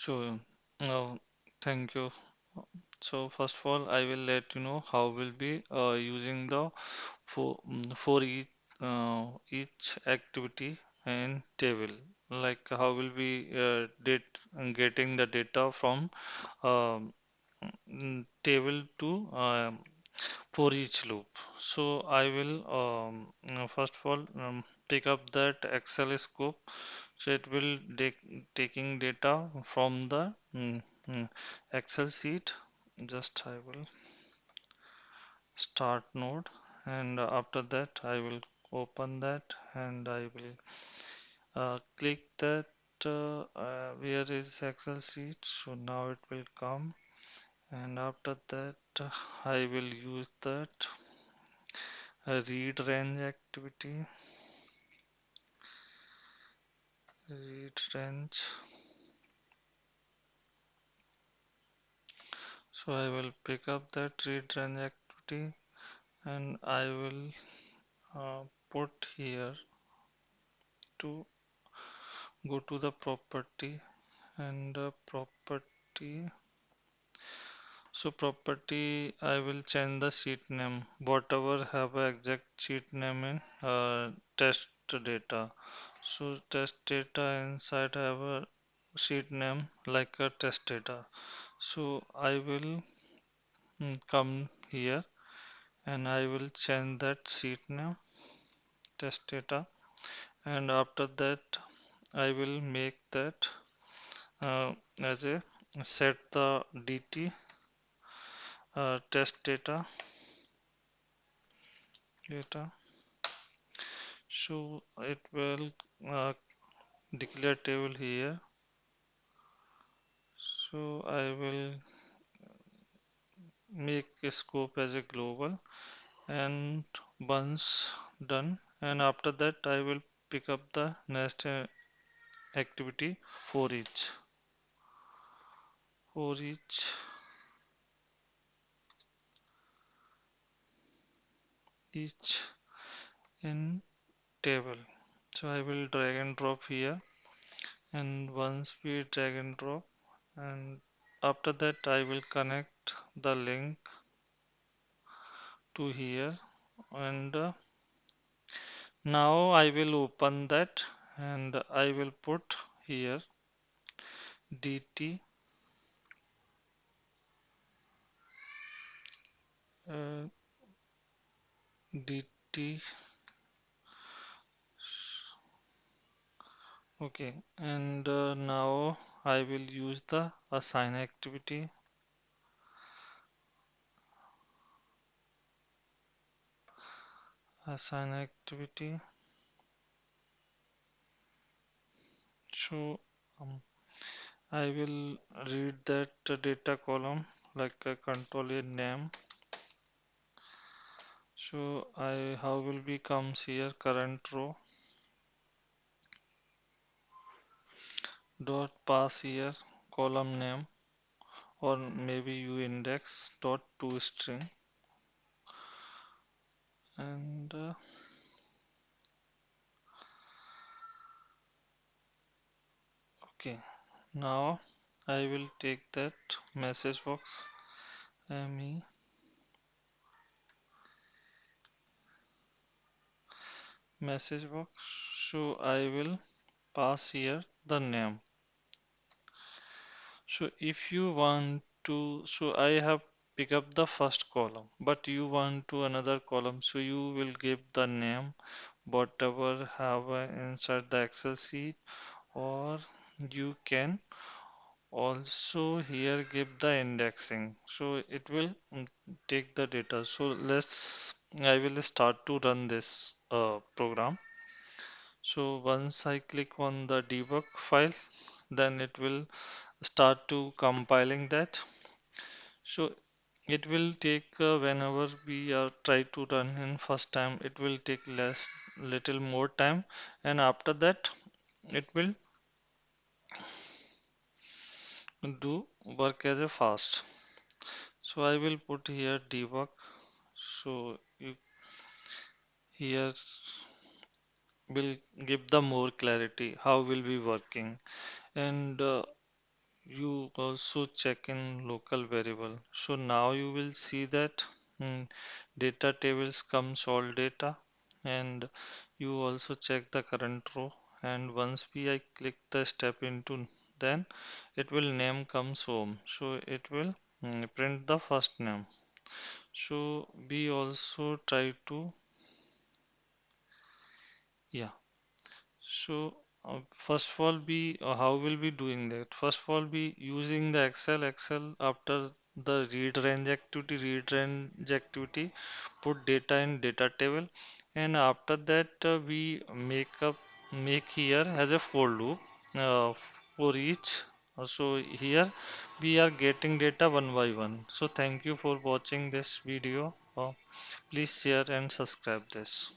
So, uh, thank you. So, first of all, I will let you know how we'll be using the for each activity and table. Like how will we getting the data from um, table to for each loop. So I will first of all pick up that Excel scope. So it will taking data from the Excel sheet. Just I will start node, and after that I will open that, and I will click that where is Excel sheet. So now it will come, and after that I will use that read range activity. Read range. So I will pick up that read range activity, and I will put here to go to the property, and property. So property, I will change the sheet name, whatever have a exact sheet name in test data. So test data inside have a sheet name like a test data. So I will come here, and I will change that sheet name test data, and after that I will make that as a set the dt test data. So it will uh, declare table here. So I will make a scope as a global, and once done, and after that I will pick up the next activity for each in table. So I will drag and drop here, and once we drag and drop, and after that I will connect the link to here, and now I will open that, and I will put here dt uh, dt. Okay, and now I will use the assign activity. So I will read that data column like a control a name. So I how will be comes here current row dot pass here column name, or maybe you index dot to string, and okay, now I will take that message box me message box. So I will pass here the name. So if you want to, so I have pick up the first column, but you want to another column, so you will give the name, whatever have inside the Excel sheet, or you can also here give the indexing. So it will take the data. So I will start to run this program. So once I click on the debug file, then it will start to compiling that. So it will take whenever we are try to run in first time, it will take little more time, and after that it will do work as a fast. So I will put here debug. So you here will give the more clarity how will be working, and you also check in local variable. So now you will see that data tables comes all data, and you also check the current row, and once I click the step into, then it will name comes home, so it will print the first name. So we also try to, yeah. So first of all, we how will be doing that? First of all, we using the Excel after the read range activity, put data in data table, and after that we make here as a for loop for each. So here we are getting data one by one. So thank you for watching this video. Please share and subscribe this.